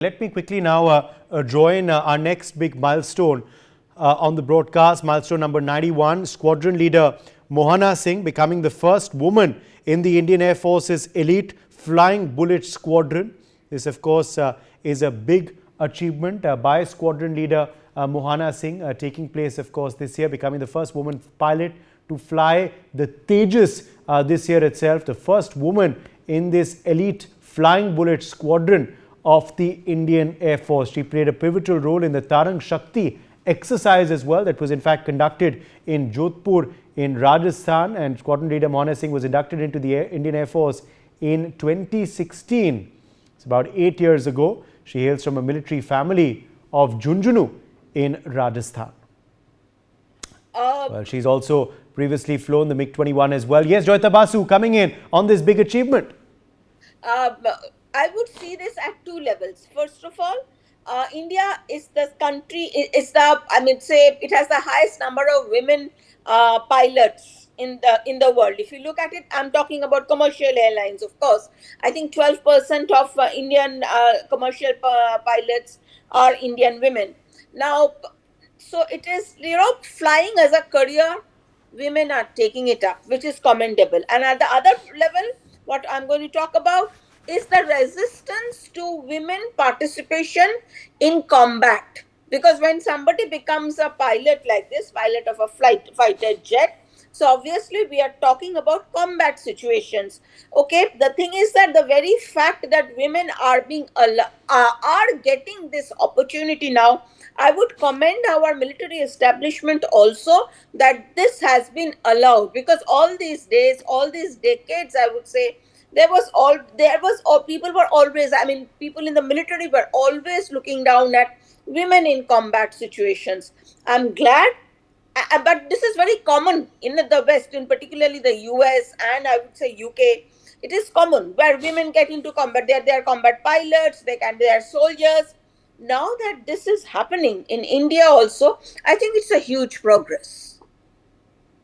Let me quickly now join our next big milestone on the broadcast, milestone number 91, Squadron Leader Mohana Singh becoming the first woman in the Indian Air Force's elite Flying Bullet Squadron. This, of course, is a big achievement by Squadron Leader Mohana Singh, taking place, of course, this year, becoming the first woman pilot to fly the Tejas this year itself, the first woman in this elite Flying Bullet Squadron of the Indian Air Force. She played a pivotal role in the Tarang Shakti exercise as well, that was in fact conducted in Jodhpur in Rajasthan, and Squadron Leader Mohana Singh was inducted into the Indian Air Force in 2016. It's about 8 years ago. She hails from a military family of Jhunjhunu in Rajasthan. Well, she's also previously flown the MiG-21 as well. Yes, Joyita Basu coming in on this big achievement. I would see this at two levels. First of all, India is the country, it has the highest number of women pilots in the world. If you look at it, I'm talking about commercial airlines, of course. I think 12% of Indian commercial pilots are Indian women. Now, so it is, flying as a career, women are taking it up, which is commendable. And at the other level, what I'm going to talk about is the resistance to women participation in combat. Because when somebody becomes a pilot like this, pilot of a fighter jet, so obviously we are talking about combat situations. Okay, the thing is that the very fact that women are are getting this opportunity now, I would commend our military establishment also that this has been allowed, because all these days, all these decades, I would say, people were always, people in the military were always looking down at women in combat situations. I'm glad, but this is very common in the West, in particularly the US and I would say UK. It is common where women get into combat. They are combat pilots. They are soldiers. Now that this is happening in India also, I think it's a huge progress.